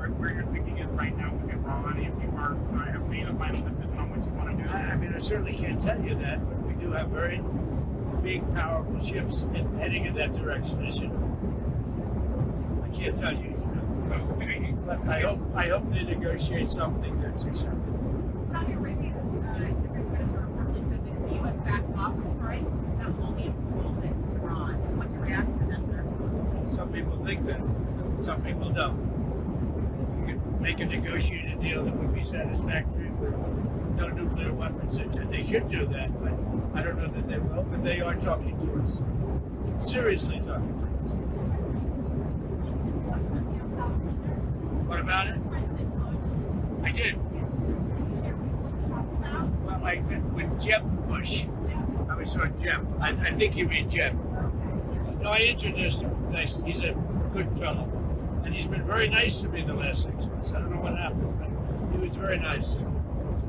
where your thinking is right now with Iran, if you are have made a final decision on what you want to do? I mean, I certainly can't tell you that, but we do have very big, powerful ships heading in that direction, as you know. I can't tell you. But I hope they negotiate something that's acceptable. Saudi Arabia has different minister reportedly said that if the U.S. backs off the strike, that will be involvement in Iran. What's your reaction to that, sir? Some people think that, some people don't. You could make a negotiated deal that would be satisfactory with no nuclear weapons, and they should do that, but I don't know that they will, but they are talking to us. Seriously talking to us. What about it? I did. Well, I met with Jeb Bush. I was on Jeb. I think you mean Jeb. No, I introduced him. He's a good fellow. And he's been very nice to me the last 6 months. I don't know what happened, but he was very nice.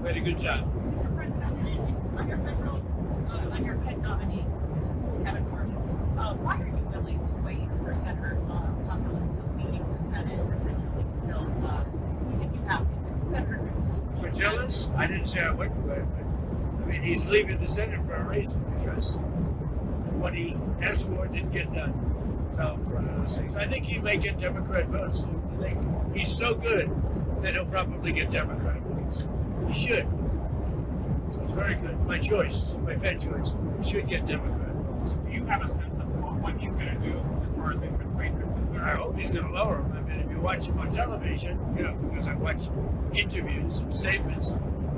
We had a good time. Mr. President, on your Fed nominee, Mr. Kevin Marshall, why are you willing to wait for Senator Tom Tillis until leaving the Senate, essentially until, if you have to, Senators For Tillis, I didn't say I wouldn't, but I mean, he's leaving the Senate for a reason, because what he asked for didn't get done. So it's one of those things. I think he may get Democrat votes. I think he's so good that he'll probably get Democrat votes. He should. It's very good. My choice, my Fed choice, he should get Democrat votes. Do you have a sense of what he's going to do as far as interest rates are concerned? I hope he's going to lower them. I mean, if you watch him on television, you know, because I watch interviews and statements,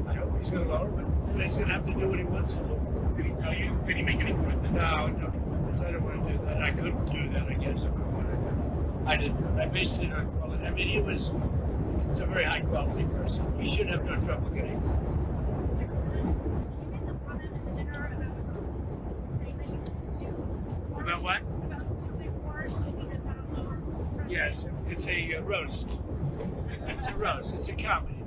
I hope he's going to lower them. And he's going to have to do what he wants to do. Did he tell you? Did he make any commitments? No commitments. I don't want to do that. I couldn't do that, I guess, if I wanted to. I didn't do it. I based it on quality. I mean, he's a very high quality person. He should have no trouble getting through. Mr. President, you made the comment at dinner about saying that you can sue. About what? About suing or suing does not lower. Yes, it's a roast. It's a roast. It's a comedy.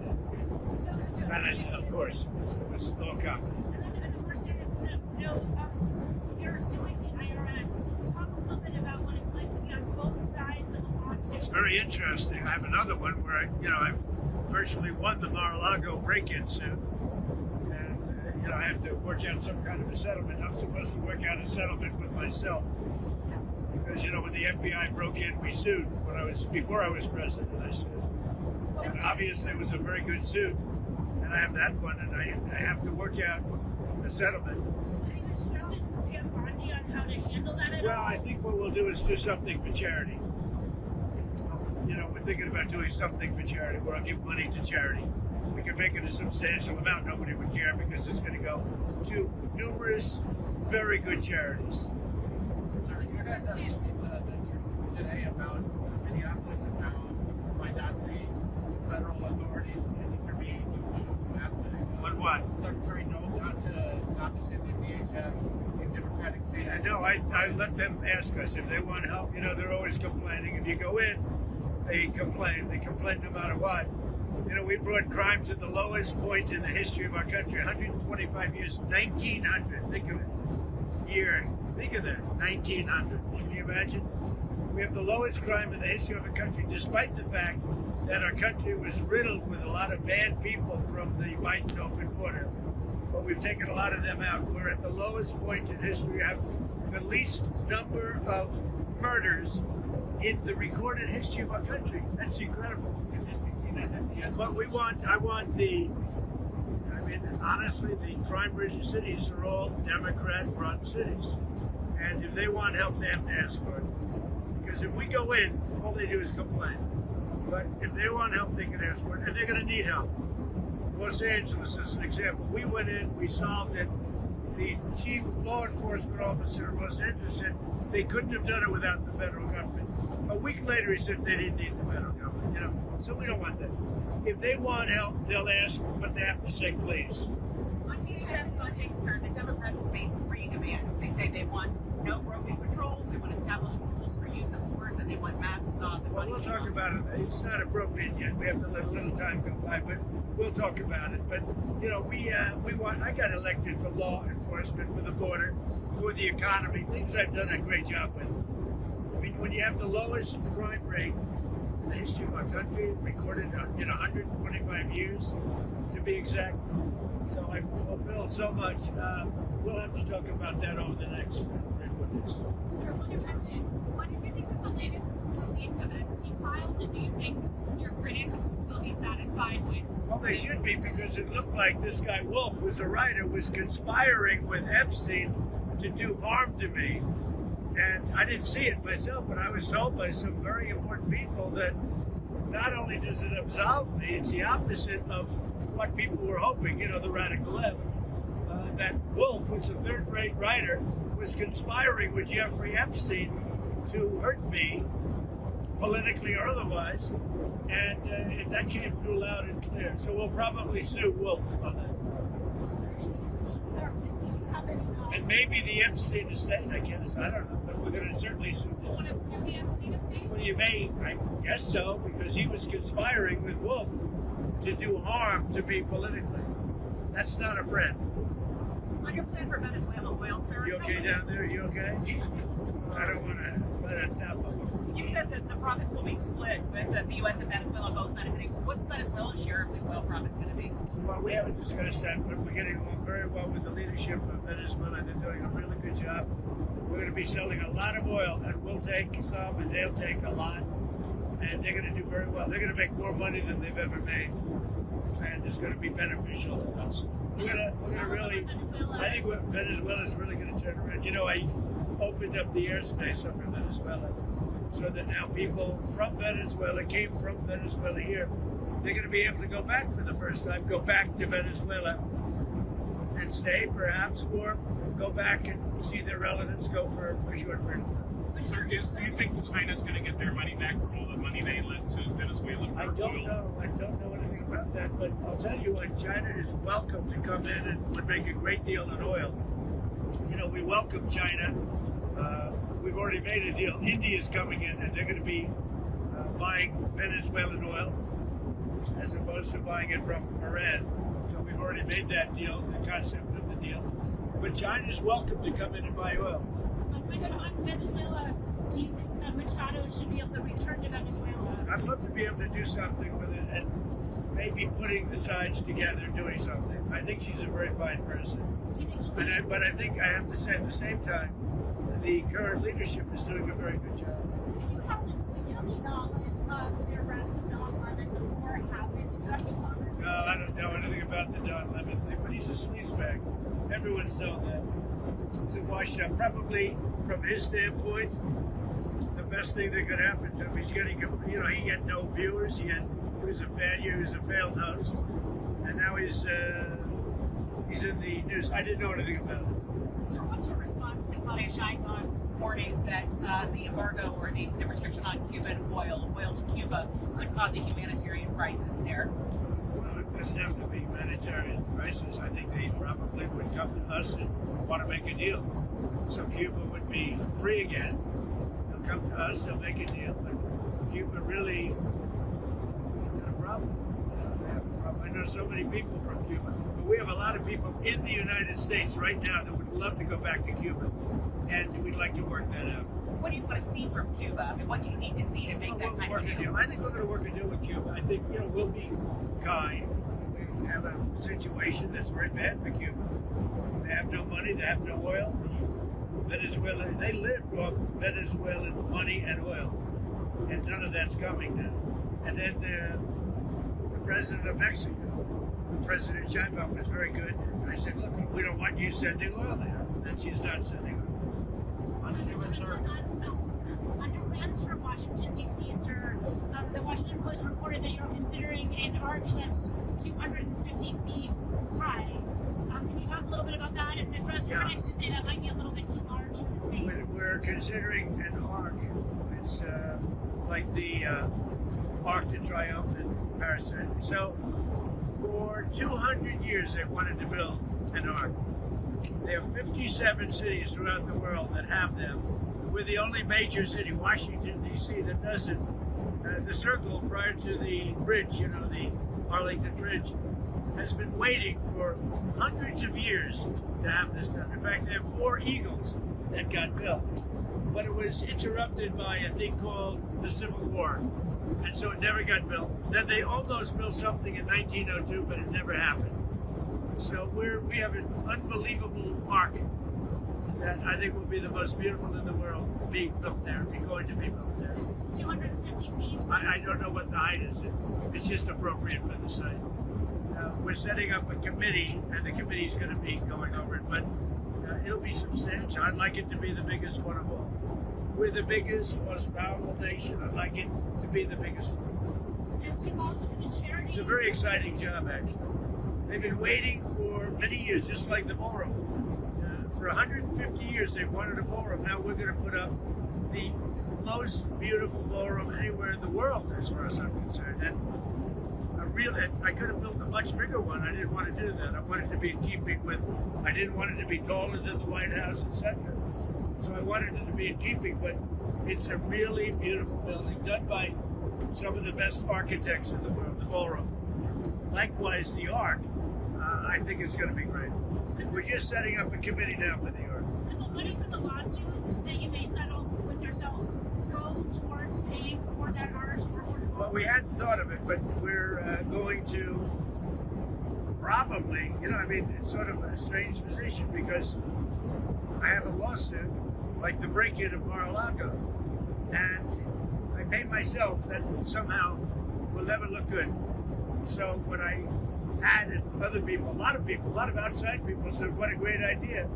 So it's a joke. And I said, of course, it was all comedy. And of course, you're suing the IRS. Can you talk a little bit about what it's like to be on both sides of a lawsuit? It's very interesting. I have another one where I've virtually won the Mar-a-Lago break-in suit, and I have to work out some kind of a settlement. I'm supposed to work out a settlement with myself because when the FBI broke in, we sued. Before I was president, I sued, and obviously it was a very good suit. And I have that one, and I have to work out a settlement. Well, I think what we'll do is do something for charity. We're thinking about doing something for charity, where I'll give money to charity. We can make it a substantial amount. Nobody would care because it's going to go to numerous, very good charities. You guys have the Tribune today about Minneapolis and how you might not see federal authorities intervene. You asked On what? Secretary Noel not to send the DHS in Democratic states. No, I let them ask us if they want help. They're always complaining. If you go in, they complain. They complain no matter what. We brought crime to the lowest point in the history of our country. 125 years, 1900. Think of it. Think of that. 1900. Can you imagine? We have the lowest crime in the history of our country, despite the fact that our country was riddled with a lot of bad people from the Biden open border. But we've taken a lot of them out. We're at the lowest point in history. We have the least number of murders in the recorded history of our country. That's incredible. But honestly, the crime-ridden cities are all Democrat-run cities. And if they want help, they have to ask for it. Because if we go in, all they do is complain. But if they want help, they can ask for it. And they're going to need help. Los Angeles is an example. We went in, we solved it. The chief law enforcement officer in Los Angeles said they couldn't have done it without the federal government. A week later, he said they didn't need the federal government. So we don't want that. If they want help, they'll ask, but they have to say please. On DHS funding, sir, the Democrats have made 3 demands. They say they want no roving patrols, they want established rules for use of force, and they want mass assault. Well, we'll talk about it. It's not appropriate yet. We have to let a little time go by, but we'll talk about it. But we want. I got elected for law enforcement, for the border, for the economy, things I've done a great job with. I mean, when you have the lowest crime rate, in the history of our country, recorded in 125 years, to be exact. So I fulfilled so much. We'll have to talk about that over the next 3 or 4 days. Mr. President, what did you think of the latest release of Epstein files, and do you think your critics will be satisfied with? Well, they should be, because it looked like this guy Wolf, who's a writer, was conspiring with Epstein to do harm to me. And I didn't see it myself, but I was told by some very important people that not only does it absolve me, it's the opposite of what people were hoping, the radical left. That Wolf was a third-rate writer, was conspiring with Jeffrey Epstein to hurt me, politically or otherwise, and that came through loud and clear. So we'll probably sue Wolf on that. And maybe the Epstein estate, I guess, I don't know, but we're going to certainly sue You want to sue the Epstein estate? Well, you may, I guess so, because he was conspiring with Wolf to do harm to me politically. That's not a friend. On your plan for Venezuela oil, sir? You okay down there? You okay? I don't want to let it top up. You said that the profits will be split with the U.S. and Venezuela both benefiting. What's Venezuela's share of the oil profits going to be? Well, we haven't discussed that, but we're getting along very well with the leadership of Venezuela. They're doing a really good job. We're going to be selling a lot of oil, and we'll take some, and they'll take a lot. And they're going to do very well. They're going to make more money than they've ever made. And it's going to be beneficial to us. We're going to really, I think Venezuela is really going to turn around. I opened up the airspace over Venezuela so that now people from Venezuela came from Venezuela here. They're going to be able to go back for the first time, go back to Venezuela and stay perhaps, or go back and see their relatives, go for a short period of time. Sir, do you think China's going to get their money back for all the money they lent to Venezuela for I don't oil? know. I don't know anything about that, but I'll tell you what, China is welcome to come in and would make a great deal in oil. We welcome China. We've already made a deal. India's coming in, and they're going to be buying Venezuelan oil as opposed to buying it from Iran. So we've already made that deal, the concept of the deal. But China's welcome to come in and buy oil. On Venezuela, do you think that Machado should be able to return to Venezuela? I'd love to be able to do something with it, and maybe putting the sides together, doing something. I think she's a very fine person. But I think I have to say at the same time, the current leadership is doing a very good job. Did you have any knowledge of the arrest of Don Lemon before it happened? Did you have any conversation? No, I don't know anything about the Don Lemon thing, but he's a sleazebag. Everyone's known that. It's a washout. Probably, from his standpoint, the best thing that could happen to him, he's getting, he had no viewers, he was a failure, he was a failed host, and now he's in the news. I didn't know anything about it. So what's your response to Claudia Sheinbaum's warning that the embargo or the restriction on Cuban oil to Cuba could cause a humanitarian crisis there? Well, it doesn't have to be humanitarian crisis. I think they probably would come to us and want to make a deal. So Cuba would be free again. They'll come to us, they'll make a deal. But Cuba really isn't a problem. They have a problem. I know so many people from Cuba. But we have a lot of people in the United States right now that would love to go back to Cuba. And we'd like to work that out. What do you want to see from Cuba? I mean, what do you need to see to make that kind of deal? I think we're going to work a deal with Cuba. I think, we'll be kind. We have a situation that's very bad for Cuba. They have no money, they have no oil. Venezuela, they live off Venezuelan money and oil. And none of that's coming now. And then the president of Mexico, President Sheinbaum, was very good. I said, look, we don't want you sending oil there. And she's not sending oil. On your plans for Washington, D.C., sir, the Washington Post reported that you're considering an arch that's 250 feet high. Can you talk a little bit about that and address critics who say that might be a little bit too large for the space? We're considering an arc. It's like the Arc de Triomphe in Paris. So for 200 years they wanted to build an arc. There are 57 cities throughout the world that have them. We're the only major city, Washington, D.C., that doesn't. The circle prior to the bridge, the Arlington Bridge, has been waiting for hundreds of years to have this done. In fact, there are 4 Eagles that got built. But it was interrupted by a thing called the Civil War. and so it never got built. Then they almost built something in 1902, but it never happened. So we have an unbelievable ark that I think will be the most beautiful in the world being built there. It's going to be built there. It's 250 feet. I don't know what the height is. It's just appropriate for the site. We're setting up a committee, and the committee's going to be going over it, but it'll be substantial. I'd like it to be the biggest one of all. We're the biggest, most powerful nation. I'd like it to be the biggest one. And to involve the charity. It's a very exciting job, actually. They've been waiting for many years, just like the ballroom. For 150 years, they've wanted a ballroom. Now we're going to put up the most beautiful ballroom anywhere in the world, as far as I'm concerned. And I could have built a much bigger one. I didn't want to do that. I wanted to be in keeping with. I didn't want it to be taller than the White House, etc. So I wanted it to be in keeping. But it's a really beautiful building, done by some of the best architects in the world. The ballroom. Likewise, the Ark. I think it's going to be great. We're just setting up a committee now for the Ark. Could the money from the lawsuit that you may settle with yourself go towards paying for that arch or for the Well, we hadn't thought of it, but we're going to probably, it's sort of a strange position because I have a lawsuit like the break-in of Mar-a-Lago, and I paid myself that somehow will never look good. So when I had it, other people, a lot of outside people said, what a great idea.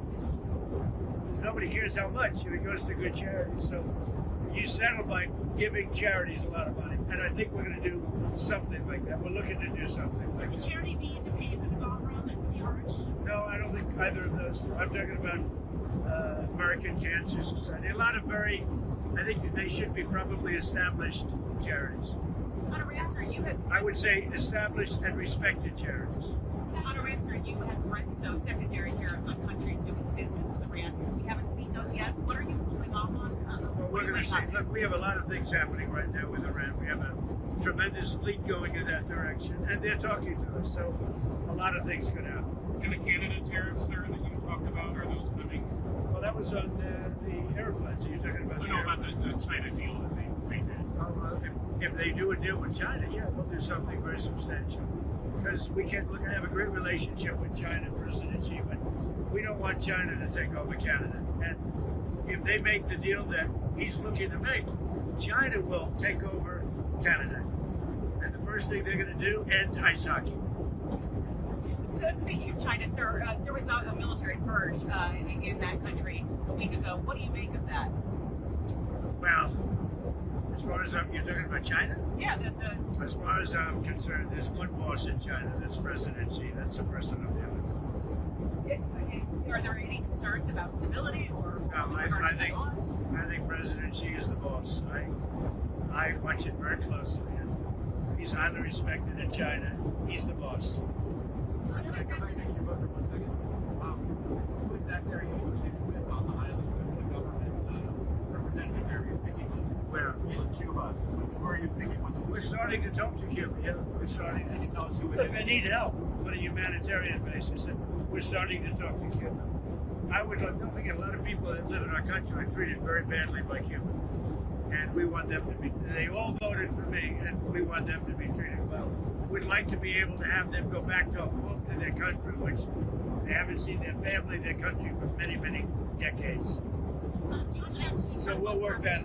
Because nobody cares how much if it goes to good charities. So you settle by giving charities a lot of money. And I think we're going to do something like that. We're looking to do something like Would the that. charity be to pay for the ballroom and for the arch? No, I don't think either of those two. I'm talking about American Cancer Society. A lot of I think they should be probably established charities. On a answer, you had I would say established and respected charities. on a answer, you had threatened those secondary tariffs on countries doing business with Iran. We haven't seen those yet. What are you holding off on? Well, we're going to see. Look, we have a lot of things happening right now with Iran. We have a tremendous fleet going in that direction, and they're talking to us. So a lot of things could happen. And the Canada tariffs, sir, that you talked about, are those coming? Well, that was on the airplanes. Are you talking about Oh, the no, about airplanes? the China deal that they did. If they do a deal with China, yeah, we'll do something very substantial. Because we're going to have a great relationship with China, President Xi, but we don't want China to take over Canada. And if they make the deal that he's looking to make, China will take over Canada. And the first thing they're going to do, end ice hockey. So speaking of China, sir, there was a military purge in that country a week ago. What do you make of that? Well, as far as you're talking about China? Yeah, As far as I'm concerned, there's one boss in China, that's President Xi. That's the person I'm dealing with. are there any concerns about stability or? No, I think President Xi is the boss. I watch it very closely. And he's highly respected in China. He's the boss. Can I come back to Cuba for 1 second? Who exactly are you negotiating with on the island? Who's the government representative there you're speaking with? Where? In Cuba. Who are you speaking with? We're starting to talk to Cuba. Yeah, we're starting Can to. you tell us who it Look, is? they need help on a humanitarian basis, and we're starting to talk to Cuba. Don't forget, a lot of people that live in our country are treated very badly by Cuba. And we want them to be, they all voted for me, and we want them to be treated well. We'd like to be able to have them go back to home to their country, which they haven't seen their family, their country for many, many decades. So we'll work that.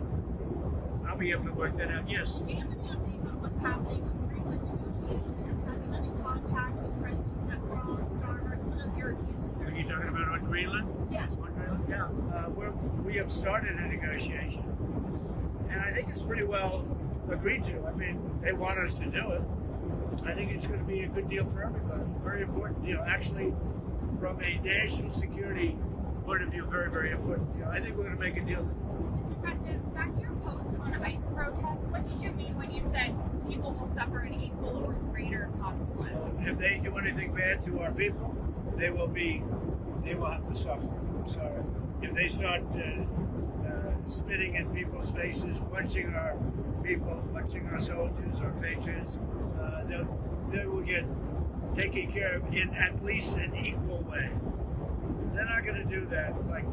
I'll be able to work that out. Yes. Do you have any update on what's happening with Greenland negotiations? Have you had any contact with Presidents Macron, Sardar, some of those European Are leaders? you talking about on Greenland? Yes. On Greenland? Yeah. We have started a negotiation, and I think it's pretty well agreed to. I mean, they want us to do it. I think it's going to be a good deal for everybody. Very important deal. Actually, from a national security point of view, very, very important deal. I think we're going to make a deal. Mr. President, back to your post on ICE protests, what did you mean when you said people will suffer an equal or greater consequence? If they do anything bad to our people, they will have to suffer. I'm sorry. If they start spitting in people's faces, punching our people, punching our soldiers, our patriots, they will get taken care of in at least an equal way. They're not going to do that. Like,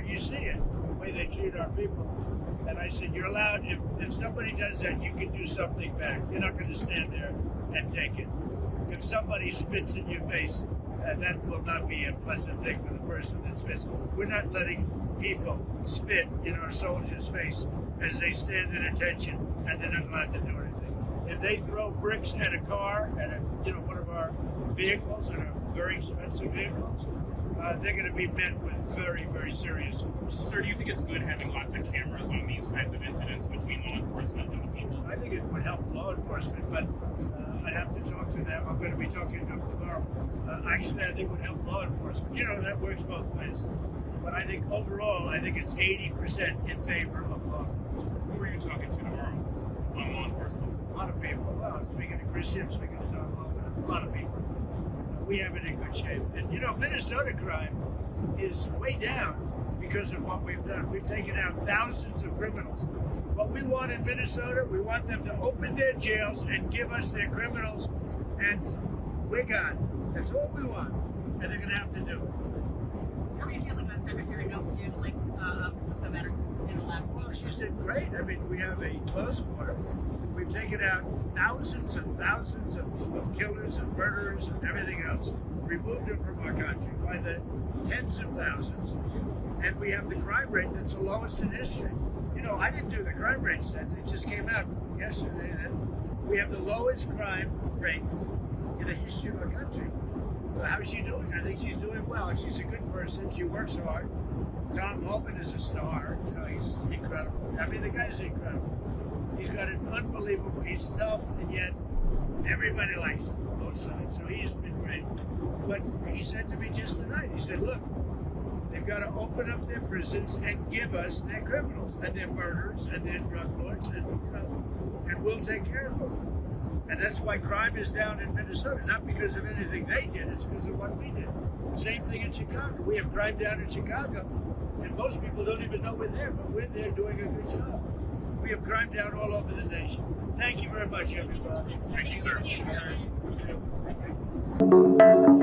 you see it, the way they treat our people. And I said, you're allowed, if somebody does that, you can do something back. You're not going to stand there and take it. If somebody spits in your face, that will not be a pleasant thing for the person that spits. We're not letting people spit in our soldiers' face as they stand at attention, and they're not allowed to do anything. If they throw bricks at a car, at one of our vehicles, and are very expensive vehicles, they're going to be met with very, very serious force. Sir, do you think it's good having lots of cameras on these kinds of incidents between law enforcement and the people? I think it would help law enforcement, but I'd have to talk to them. I'm going to be talking to them tomorrow. Actually, I think it would help law enforcement. That works both ways. But I think overall, I think it's 80% in favor of law enforcement. Who are you talking to tomorrow on law enforcement? A lot of people. Well, I'm speaking to Christian, I'm speaking to Tom Logan, a lot of people. We have it in good shape. And Minnesota crime is way down because of what we've done. We've taken out thousands of criminals. What we want in Minnesota, we want them to open their jails and give us their criminals, and we're gone. That's all we want. And they're going to have to do it. How are you feeling about Secretary Noakes handling the matters in the last week? Well, she's did great. I mean, we have a close border. We've taken out thousands and thousands of killers and murderers and everything else, removed them from our country by the tens of thousands. And we have the crime rate that's the lowest in history. I didn't do the crime rate stats. It just came out yesterday that we have the lowest crime rate in the history of our country. So how's she doing? I think she's doing well. She's a good person. She works hard. Tom Homan is a star. He's incredible. I mean, the guy's incredible. He's got an unbelievable, he's tough, and yet everybody likes him, both sides. So he's been great. But he said to me just tonight, he said, look, they've got to open up their prisons and give us their criminals and their murderers and their drug lords, and we'll take care of them. And that's why crime is down in Minnesota, not because of anything they did, it's because of what we did. Same thing in Chicago. We have crime down in Chicago, and most people don't even know we're there, but we're there doing a good job. We have crime down all over the nation. Thank you very much, everybody. Thank you, sir.